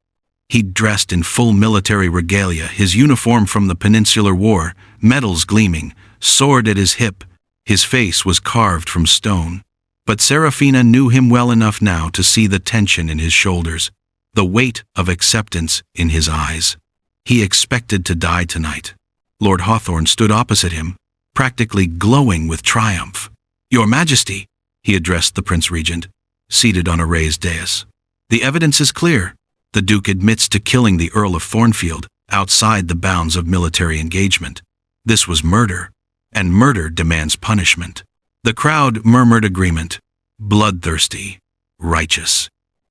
He'd dressed in full military regalia, his uniform from the Peninsular War, medals gleaming, sword at his hip. His face was carved from stone. But Seraphina knew him well enough now to see the tension in his shoulders, the weight of acceptance in his eyes. He expected to die tonight. Lord Hawthorne stood opposite him, practically glowing with triumph. Your Majesty, he addressed the Prince Regent, seated on a raised dais. The evidence is clear. The Duke admits to killing the Earl of Thornfield outside the bounds of military engagement. This was murder, and murder demands punishment. The crowd murmured agreement. Bloodthirsty, righteous.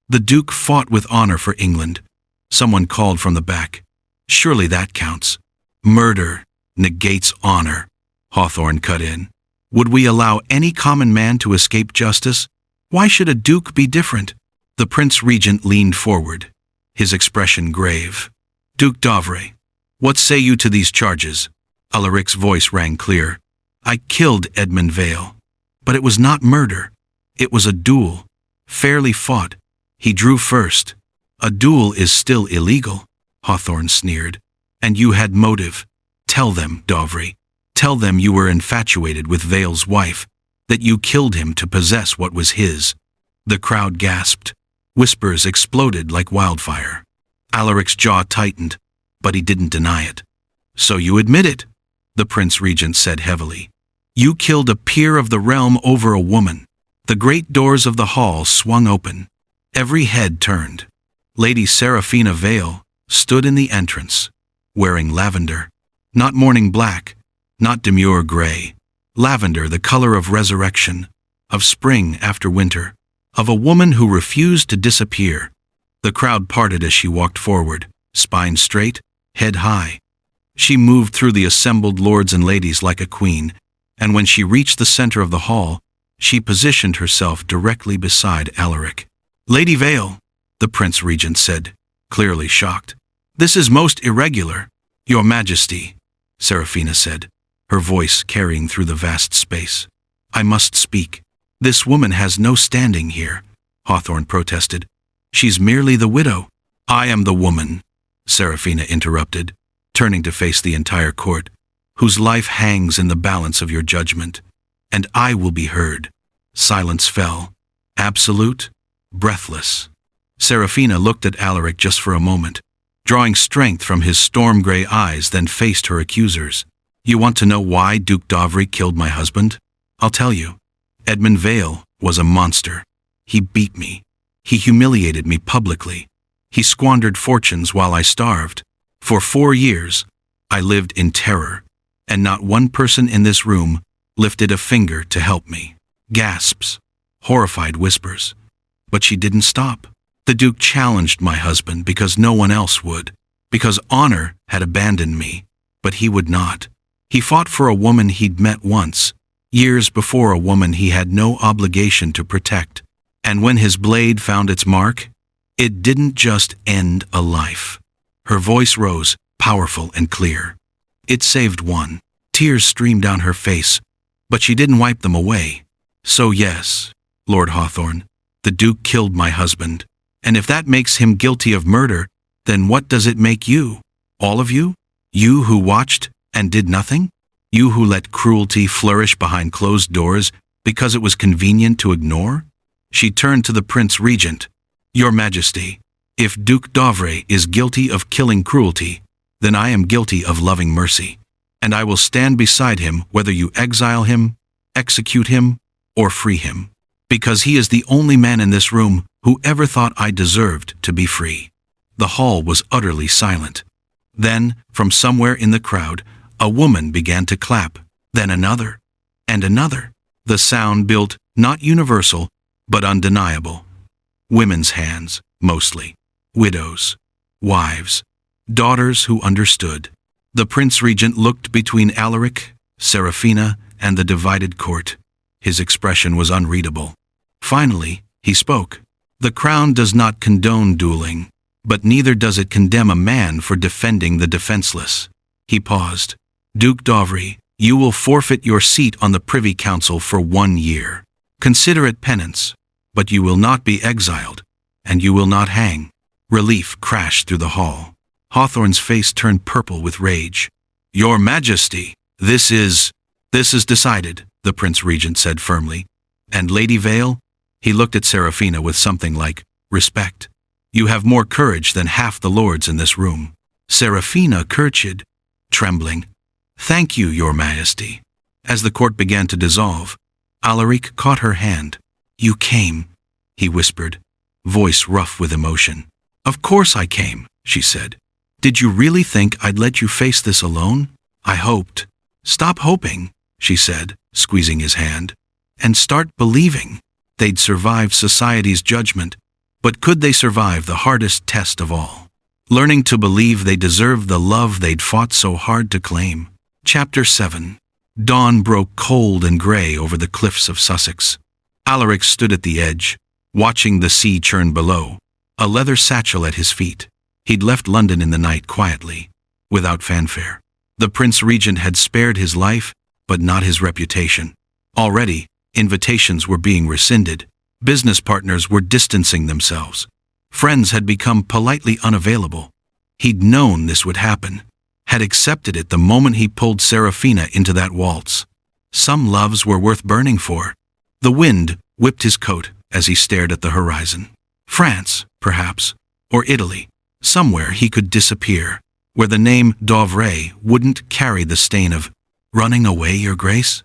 The Duke fought with honor for England. Someone called from the back. Surely that counts. Murder negates honor, Hawthorne cut in. Would we allow any common man to escape justice? Why should a duke be different? The Prince Regent leaned forward, his expression grave. Duke D'Auvrey, what say you to these charges? Alaric's voice rang clear. I killed Edmund Vale. But it was not murder. It was a duel, fairly fought. He drew first. A duel is still illegal, Hawthorne sneered. And you had motive. Tell them, D'Auvrey. Tell them you were infatuated with Vale's wife, that you killed him to possess what was his. The crowd gasped. Whispers exploded like wildfire. Alaric's jaw tightened, but he didn't deny it. So you admit it, the Prince Regent said heavily. You killed a peer of the realm over a woman. The great doors of the hall swung open. Every head turned. Lady Seraphina Vale stood in the entrance, wearing lavender. Not morning black, not demure gray. Lavender, the color of resurrection, of spring after winter, of a woman who refused to disappear. The crowd parted as she walked forward, spine straight, head high. She moved through the assembled lords and ladies like a queen, and when she reached the center of the hall, she positioned herself directly beside Alaric. Lady Vale, the Prince Regent said, clearly shocked. This is most irregular. Your Majesty, Seraphina said, her voice carrying through the vast space. I must speak. This woman has no standing here, Hawthorne protested. She's merely the widow. I am the woman, Seraphina interrupted, turning to face the entire court, whose life hangs in the balance of your judgment, and I will be heard. Silence fell, absolute, breathless. Seraphina looked at Alaric just for a moment, drawing strength from his storm-gray eyes, then faced her accusers. You want to know why Duke D'Auvrey killed my husband? I'll tell you. Edmund Vale was a monster. He beat me. He humiliated me publicly. He squandered fortunes while I starved. For 4 years, I lived in terror, and not one person in this room lifted a finger to help me. Gasps, horrified whispers. But she didn't stop. The Duke challenged my husband because no one else would, because honor had abandoned me, but he would not. He fought for a woman he'd met once, years before, a woman he had no obligation to protect. And when his blade found its mark, it didn't just end a life. Her voice rose, powerful and clear. It saved one. Tears streamed down her face, but she didn't wipe them away. So yes, Lord Hawthorne, the Duke killed my husband. And if that makes him guilty of murder, then what does it make you? All of you? You who watched and did nothing? You who let cruelty flourish behind closed doors because it was convenient to ignore? She turned to the Prince Regent. Your Majesty, if Duke D'Auvrey is guilty of killing cruelty, then I am guilty of loving mercy, and I will stand beside him whether you exile him, execute him, or free him, because he is the only man in this room who ever thought I deserved to be free. The hall was utterly silent. Then, from somewhere in the crowd, a woman began to clap, then another, and another. The sound built, not universal, but undeniable. Women's hands, mostly. Widows, wives, daughters who understood. The Prince Regent looked between Alaric, Seraphina, and the divided court. His expression was unreadable. Finally, he spoke. The crown does not condone dueling, but neither does it condemn a man for defending the defenseless. He paused. Duke D'Auvrey, you will forfeit your seat on the Privy Council for 1 year. Consider it penance, but you will not be exiled, and you will not hang. Relief crashed through the hall. Hawthorne's face turned purple with rage. Your Majesty, this is decided, the Prince Regent said firmly. And Lady Vale? He looked at Seraphina with something like respect. You have more courage than half the lords in this room. Seraphina curtsied, trembling. Thank you, Your Majesty. As the court began to dissolve, Alaric caught her hand. You came, he whispered, voice rough with emotion. Of course I came, she said. Did you really think I'd let you face this alone? I hoped. Stop hoping, she said, squeezing his hand, and start believing. They'd survive society's judgment, but could they survive the hardest test of all? Learning to believe they deserved the love they'd fought so hard to claim. Chapter 7. Dawn broke cold and gray over the cliffs of Sussex. Alaric stood at the edge, watching the sea churn below, a leather satchel at his feet. He'd left London in the night quietly, without fanfare. The Prince Regent had spared his life, but not his reputation. Already, invitations were being rescinded. Business partners were distancing themselves. Friends had become politely unavailable. He'd known this would happen, had accepted it the moment he pulled Seraphina into that waltz. Some loves were worth burning for. The wind whipped his coat as he stared at the horizon. France, perhaps, or Italy. Somewhere he could disappear, where the name D'Auvrey wouldn't carry the stain of running away, Your Grace.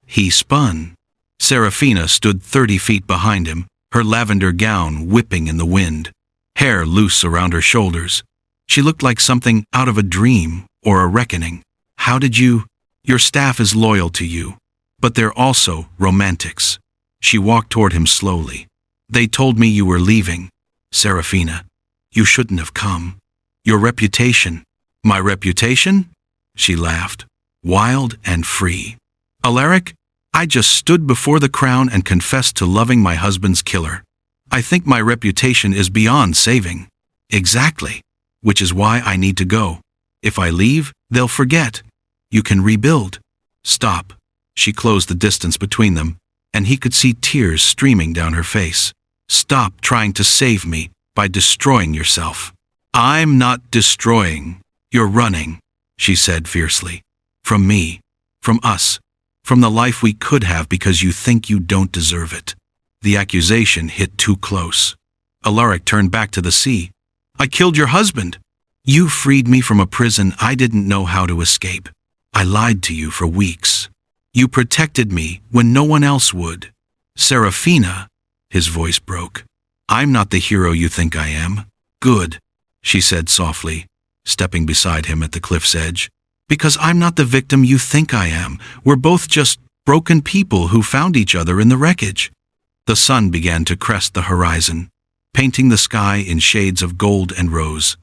He spun. Seraphina stood 30 feet behind him, her lavender gown whipping in the wind, hair loose around her shoulders. She looked like something out of a dream or a reckoning. How did you? Your staff is loyal to you, but they're also romantics. She walked toward him slowly. They told me you were leaving. Seraphina, you shouldn't have come. Your reputation. My reputation? She laughed, wild and free. Alaric, I just stood before the crown and confessed to loving my husband's killer. I think my reputation is beyond saving. Exactly. Which is why I need to go. If I leave, they'll forget. You can rebuild. Stop. She closed the distance between them, and he could see tears streaming down her face. Stop trying to save me by destroying yourself. I'm not destroying. You're running, she said fiercely. From me. From us. From the life we could have because you think you don't deserve it. The accusation hit too close. Alaric turned back to the sea. I killed your husband. You freed me from a prison I didn't know how to escape. I lied to you for weeks. You protected me when no one else would. Seraphina, his voice broke. I'm not the hero you think I am. Good, she said softly, stepping beside him at the cliff's edge. Because I'm not the victim you think I am. We're both just broken people who found each other in the wreckage. The sun began to crest the horizon, painting the sky in shades of gold and rose.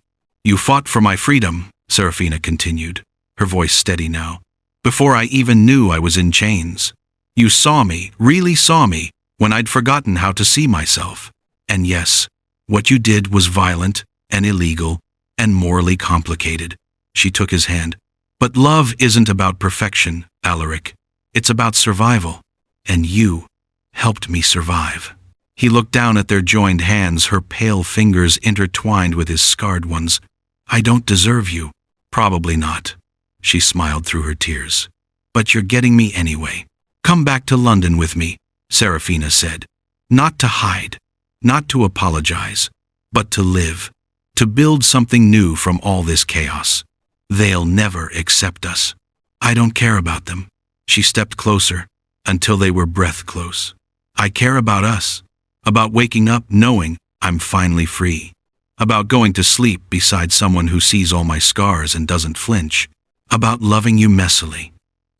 You fought for my freedom, Seraphina continued, her voice steady now, before I even knew I was in chains. You saw me, really saw me, when I'd forgotten how to see myself. And yes, what you did was violent and illegal and morally complicated. She took his hand. But love isn't about perfection, Alaric. It's about survival. And you helped me survive. He looked down at their joined hands, her pale fingers intertwined with his scarred ones. I don't deserve you. Probably not. She smiled through her tears. But you're getting me anyway. Come back to London with me, Seraphina said. Not to hide, not to apologize, but to live, to build something new from all this chaos. They'll never accept us. I don't care about them. She stepped closer, until they were breath close. I care about us, about waking up knowing I'm finally free, about going to sleep beside someone who sees all my scars and doesn't flinch, about loving you messily,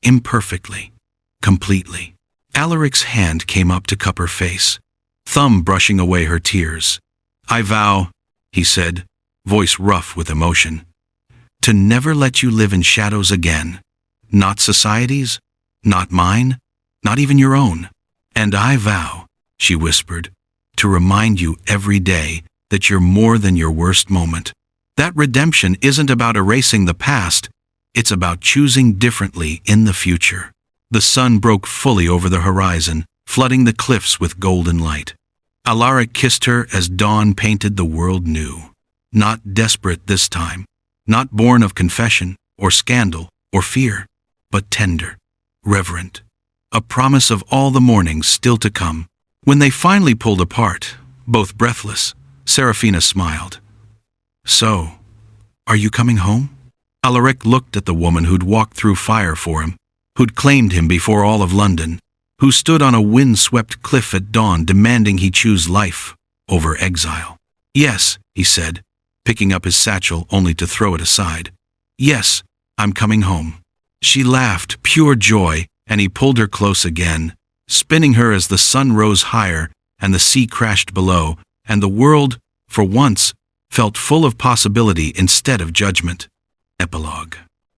imperfectly, completely. Alaric's hand came up to cup her face, thumb brushing away her tears. I vow, he said, voice rough with emotion, to never let you live in shadows again. Not society's, not mine, not even your own. And I vow, she whispered, to remind you every day that you're more than your worst moment. That redemption isn't about erasing the past, it's about choosing differently in the future. The sun broke fully over the horizon, flooding the cliffs with golden light. Alaric kissed her as dawn painted the world new. Not desperate this time, not born of confession, or scandal, or fear, but tender, reverent. A promise of all the mornings still to come. When they finally pulled apart, both breathless, Seraphina smiled. So, are you coming home? Alaric looked at the woman who'd walked through fire for him, who'd claimed him before all of London, who stood on a wind-swept cliff at dawn demanding he choose life over exile. Yes, he said, picking up his satchel only to throw it aside. Yes, I'm coming home. She laughed, pure joy, and he pulled her close again, spinning her as the sun rose higher and the sea crashed below, and the world, for once, felt full of possibility instead of judgment. Epilogue.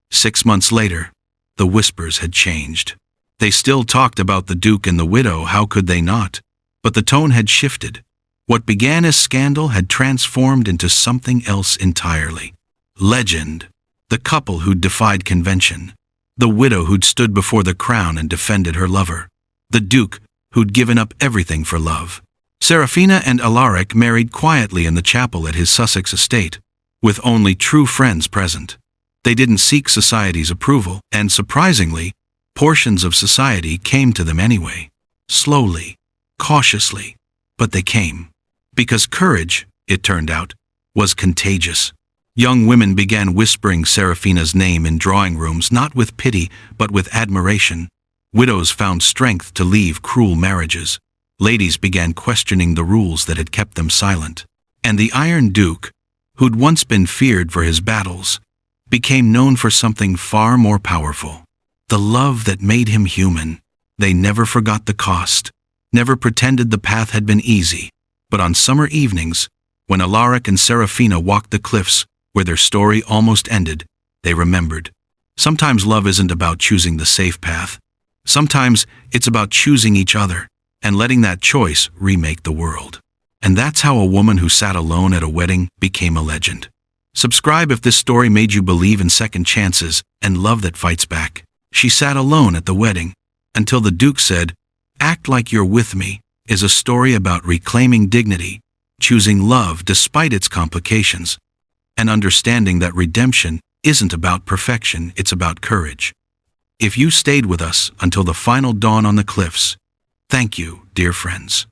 6 months later, the whispers had changed. They still talked about the Duke and the widow, how could they not? But the tone had shifted. What began as scandal had transformed into something else entirely. Legend. The couple who'd defied convention. The widow who'd stood before the crown and defended her lover. The Duke who'd given up everything for love. Seraphina and Alaric married quietly in the chapel at his Sussex estate, with only true friends present. They didn't seek society's approval, and surprisingly, portions of society came to them anyway. Slowly, cautiously, but they came. Because courage, it turned out, was contagious. Young women began whispering Seraphina's name in drawing rooms, not with pity, but with admiration. Widows found strength to leave cruel marriages. Ladies began questioning the rules that had kept them silent. And the Iron Duke, who'd once been feared for his battles, became known for something far more powerful. The love that made him human. They never forgot the cost, never pretended the path had been easy. But on summer evenings, when Alaric and Seraphina walked the cliffs where their story almost ended, they remembered. Sometimes love isn't about choosing the safe path. Sometimes it's about choosing each other and letting that choice remake the world. And that's how a woman who sat alone at a wedding became a legend. Subscribe if this story made you believe in second chances and love that fights back. She sat alone at the wedding until the Duke said, "Act like you're with me," is a story about reclaiming dignity, choosing love despite its complications, and understanding that redemption isn't about perfection, it's about courage. If you stayed with us until the final dawn on the cliffs, thank you, dear friends.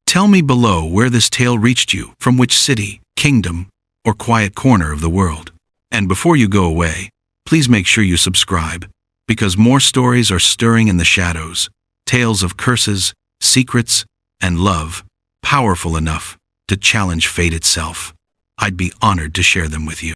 Tell me below where this tale reached you, from which city, kingdom, or quiet corner of the world. And before you go away, please make sure you subscribe, because more stories are stirring in the shadows, tales of curses, secrets, and love, powerful enough to challenge fate itself. I'd be honored to share them with you.